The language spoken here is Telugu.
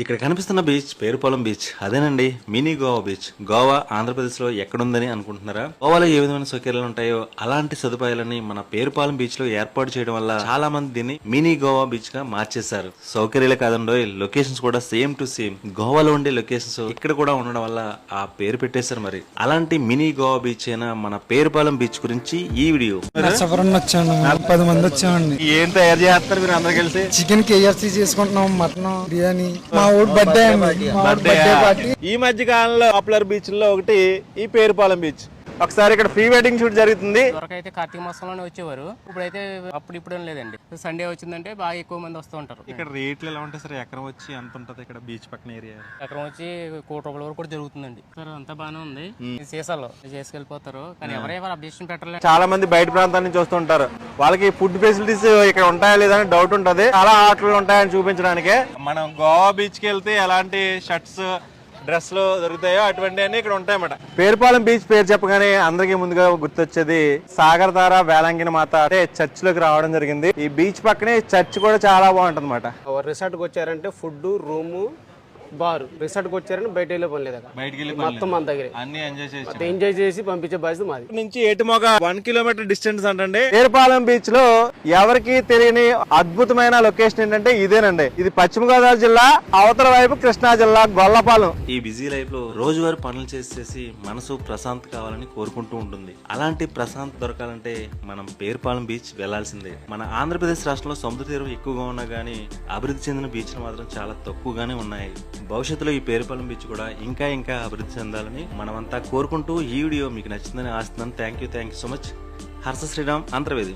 ఇక్కడ కనిపిస్తున్న బీచ్ పేరుపాలెం బీచ్ అదేనండి మినీ గోవా బీచ్. గోవా ఆంధ్రప్రదేశ్ లో ఎక్కడుందని అనుకుంటున్నారా? గోవాలో ఏ విధమైన సౌకర్యాలు ఉంటాయో అలాంటి సదుపాయాలని మన పేరుపాలెం బీచ్ లో ఏర్పాటు చేయడం వల్ల చాలా మంది దీన్ని మినీ గోవా బీచ్ గా మార్చేశారు. సౌకర్యాలే కాదండో లొకేషన్స్ కూడా సేమ్ టు సేమ్ గోవాలో ఉండే లొకేషన్స్ ఇక్కడ కూడా ఉండడం వల్ల ఆ పేరు పెట్టేశారు. మరి అలాంటి మినీ గోవా బీచ్ అయినా మన పేరుపాలెం బీచ్ గురించి ఈ వీడియో. వచ్చాను 10 మంది వచ్చామండి. ఏం తయారు చేస్తారు మీరు అందరు కలిసి? చికెన్ KFC చేసుకుంటున్నాం, మటన్ బిర్యానీ. మా ఊరు బర్త్డే పార్టీ. ఈ మధ్య కాలంలో పాపులర్ బీచ్ లో ఒకటి ఈ పేరుపాలెం బీచ్. ఒకసారి ఇక్కడ ప్రీ వెడ్డింగ్ షూట్ జరుగుతుంది. అయితే కార్తీక మాసంలోనే వచ్చేవారు, ఇప్పుడైతే ఇప్పుడు లేదండి. సండే వచ్చిందంటే బాగా ఎక్కువ మంది వస్తూ ఉంటారు. ఇక్కడ రేట్లు ఎలా ఉంటాయి సార్? ఎకరం వచ్చి ఎంత ఉంటది ఇక్కడ బీచ్ పక్కన ఏరియా? ఎకరం వచ్చి ₹1,00,00,000 వరకు కూడా జరుగుతుందండి. సార్ అంతా బాగానే ఉంది. సీసాలో చేసుకెళ్ళిపోతారు, కానీ ఎవరెవరు అబ్జెక్షన్ పెట్టలేదు. చాలా మంది బయట ప్రాంతాల నుంచి వస్తుంటారు. వాళ్ళకి ఫుడ్ ఫెసిలిటీస్ ఇక్కడ ఉంటాయా లేదా అని డౌట్ ఉంటది. చాలా ఆటలు ఉంటాయని చూపించడానికి మనం గోవా బీచ్ కి వెళ్తే ఎలాంటి షర్ట్స్ డ్రెస్ లో దొరుకుతాయో అటువంటి అన్ని ఇక్కడ ఉంటాయన్నమాట. పేరుపాలెం బీచ్ పేరు చెప్పగానే అందరికీ ముందుగా గుర్తొచ్చేది సాగర్ ధార వేలంగిని మాత అంటే చర్చ్ లోకి రావడం జరిగింది. ఈ బీచ్ పక్కనే చర్చ్ కూడా చాలా బాగుంటుంది అనమాట. రిసార్ట్ కి వచ్చారంటే ఫుడ్, రూము, బారు. రిసార్ట్ కి వచ్చారని బయట వెళ్ళే పని లేదు. మొత్తం మన దగ్గర అన్ని ఎంజాయ్ చేసి పంపించే బాధ్యత మాది. నుంచి ఏటుమొగ 1 కిలోమీటర్ డిస్టెన్స్ అంటండి. పేరుపాలెం బీచ్ లో ఎవరికి తెలియని అద్భుతమైన లొకేషన్ ఏంటంటే ఇదేనండి. ఇది పశ్చిమ గోదావరి జిల్లా అవతల వైపు కృష్ణా జిల్లా గొల్లపాలెం. ఈ బిజీ లైఫ్ లో రోజువారీ పనులు చేసేసి మనసు ప్రశాంత్ కావాలని కోరుకుంటూ ఉంటుంది. అలాంటి ప్రశాంత్ దొరకాలంటే మనం పేరుపాలెం బీచ్ వెళ్లాల్సిందే. మన ఆంధ్రప్రదేశ్ రాష్ట్రంలో సముద్ర తీరం ఎక్కువగా ఉన్నా గానీ అభివృద్ధి చెందిన బీచ్లు మాత్రం చాలా తక్కువగానే ఉన్నాయి. భవిష్యత్తులో ఈ పేరుపాలెం బీచ్ కూడా ఇంకా అభివృద్ధి చెందాలని మనమంతా కోరుకుంటూ ఈ వీడియో మీకు నచ్చిందని ఆశిస్తున్నాను. Thank you so much. Harsha Sriram, Antarvedi.